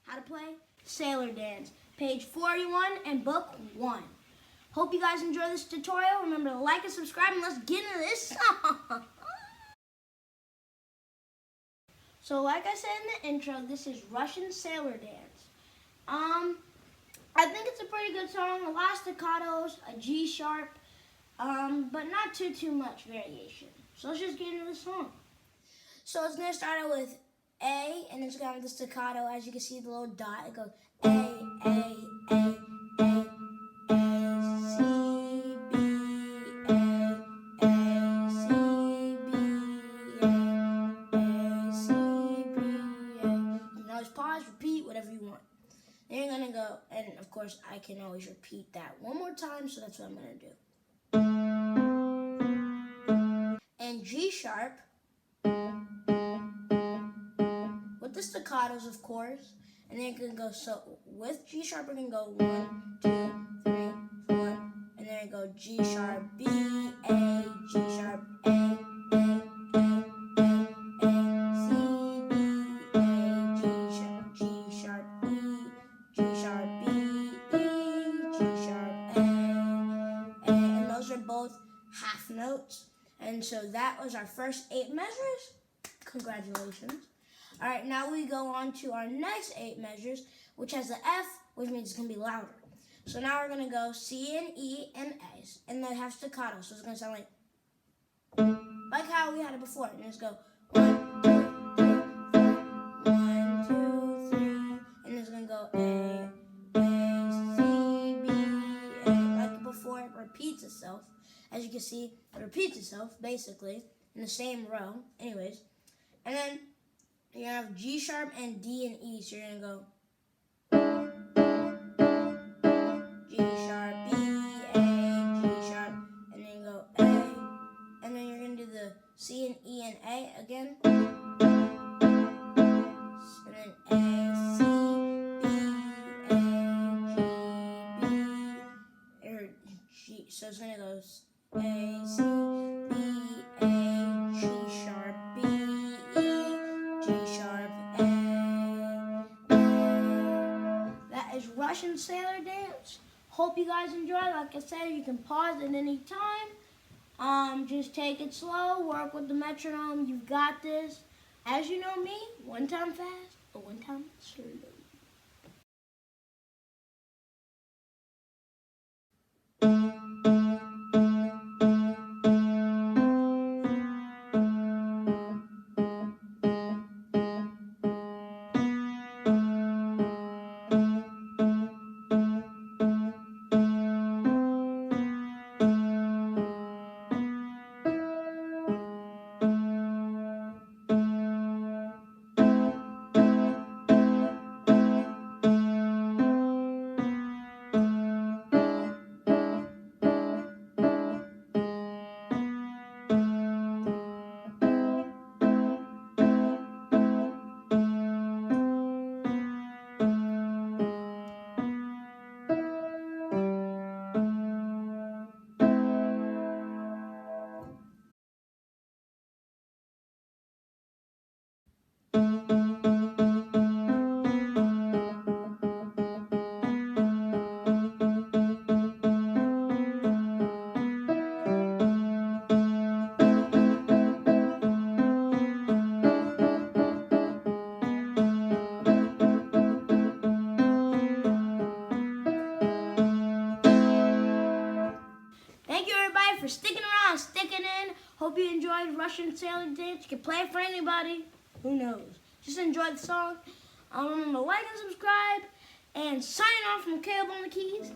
how to play Sailor Dance, page 41 and book 1. Hope you guys enjoy this tutorial. Remember to like and subscribe, and let's get into this song. So like I said in the intro, this is Russian Sailor Dance. I think it's a pretty good song. A lot of staccatos, a G sharp, but not too much variation. So let's just get into the song. So it's gonna start out with A, and it's gonna have the staccato. As you can see, the little dot. It goes A, A, A, A, A, C, B, A, A, C, B, A, C, B, A. You can always pause, repeat, whatever you want. Then you're gonna go, and of course, I can always repeat that one more time, so that's what I'm gonna do. And G sharp, with the staccatos, of course, and then you can go, so with G sharp, we're gonna go 1, 2, 3, 4, and then you go G sharp, B, A, G sharp, A, A, A, A, A, C, B, A, G sharp, E, G sharp, B, E, G sharp, A, and those are both half notes. And so that was our first 8 measures. Congratulations. All right, now we go on to our next 8 measures, which has the F, which means it's gonna be louder. So now we're gonna go C and E and A, and they have staccato, so it's gonna sound like how we had it before. And just go 1, 2, 3, 4, 1, 2, 3, and it's gonna go A, C, B, A, like before. It repeats itself. As you can see, it repeats itself basically in the same row. Anyways, and then you're gonna have G sharp and D and E. So you're gonna go G sharp, B, A, G sharp, and then you go A, and then you're gonna do the C and E and A again, and then A, C, B, A, G, B, or G. So it's gonna go A, C, B, A, G sharp, B, E, G sharp, A. That is Russian Sailor Dance. Hope you guys enjoy. Like I said, you can pause at any time. Just take it slow, work with the metronome. You've got this. As you know me, one time fast, but one time slow. For sticking around, sticking in. Hope you enjoyed Russian Sailor Dance. You can play it for anybody. Who knows? Just enjoy the song. Remember to like and subscribe. And signing off from Caleb on the keys.